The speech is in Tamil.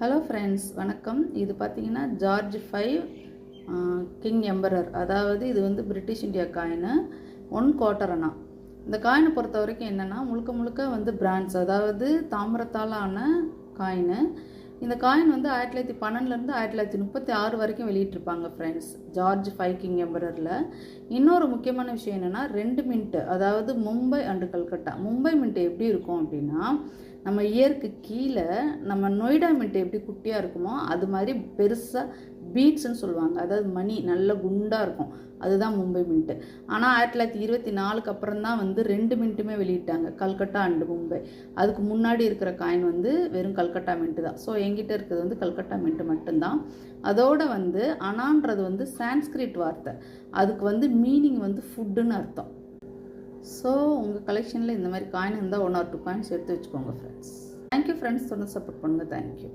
ஹலோ ஃப்ரெண்ட்ஸ், வணக்கம். இது பார்த்தீங்கன்னா ஜார்ஜ் 5 கிங் எம்பரர். அதாவது இது வந்து பிரிட்டிஷ் இந்தியா காயினு 1/4 அணா. இந்த காயினை பொறுத்த வரைக்கும் என்னென்னா முழுக்க முழுக்க வந்து பிரான்ஸ், அதாவது தாமிரத்தால் ஆன காயினு. இந்த காயின் வந்து 1912லேருந்து 1936 வரைக்கும் வெளியிட்டிருப்பாங்க ஃப்ரெண்ட்ஸ், ஜார்ஜ் 5 கிங் எம்பரரில். இன்னொரு முக்கியமான விஷயம் என்னென்னா 2 மின்ட்டு, அதாவது மும்பை அண்டு கல்கட்டா. மும்பை மின்ட்டு எப்படி இருக்கும் அப்படின்னா, நம்ம இயருக்கு கீழே நம்ம நொய்டா மின்ட்டு எப்படி குட்டியாக இருக்குமோ அது மாதிரி பெருசாக பீட்ஸ்ன்னு சொல்லுவாங்க, அதாவது மணி நல்ல குண்டாக இருக்கும், அதுதான் மும்பை மின்ட்டு. ஆனால் 1924க்கு அப்புறம் தான் வந்து 2 மின்ட்டுமே வெளியிட்டாங்க, கல்கட்டா அண்டு மும்பை. அதுக்கு முன்னாடி இருக்கிற காயின் வந்து வெறும் கல்கட்டா மின்ட்டு தான். ஸோ எங்கிட்ட இருக்கிறது வந்து கல்கட்டா மின்ட்டு மட்டும்தான். அதோட வந்து அனான்றது வந்து சான்ஸ்கிரிட் வார்த்தை, அதுக்கு வந்து மீனிங் வந்து ஃபுட்டுன்னு அர்த்தம். ஸோ உங்கள் கலெக்ஷனில் இந்த மாதிரி காயின் இருந்தால் 1 or 2 காயின்ஸ் எடுத்து வச்சுக்கோங்க ஃப்ரெண்ட்ஸ். தேங்க்யூ ஃப்ரெண்ட்ஸ், தொடர்ந்து சப்போர்ட் பண்ணுங்கள். தேங்க்யூ.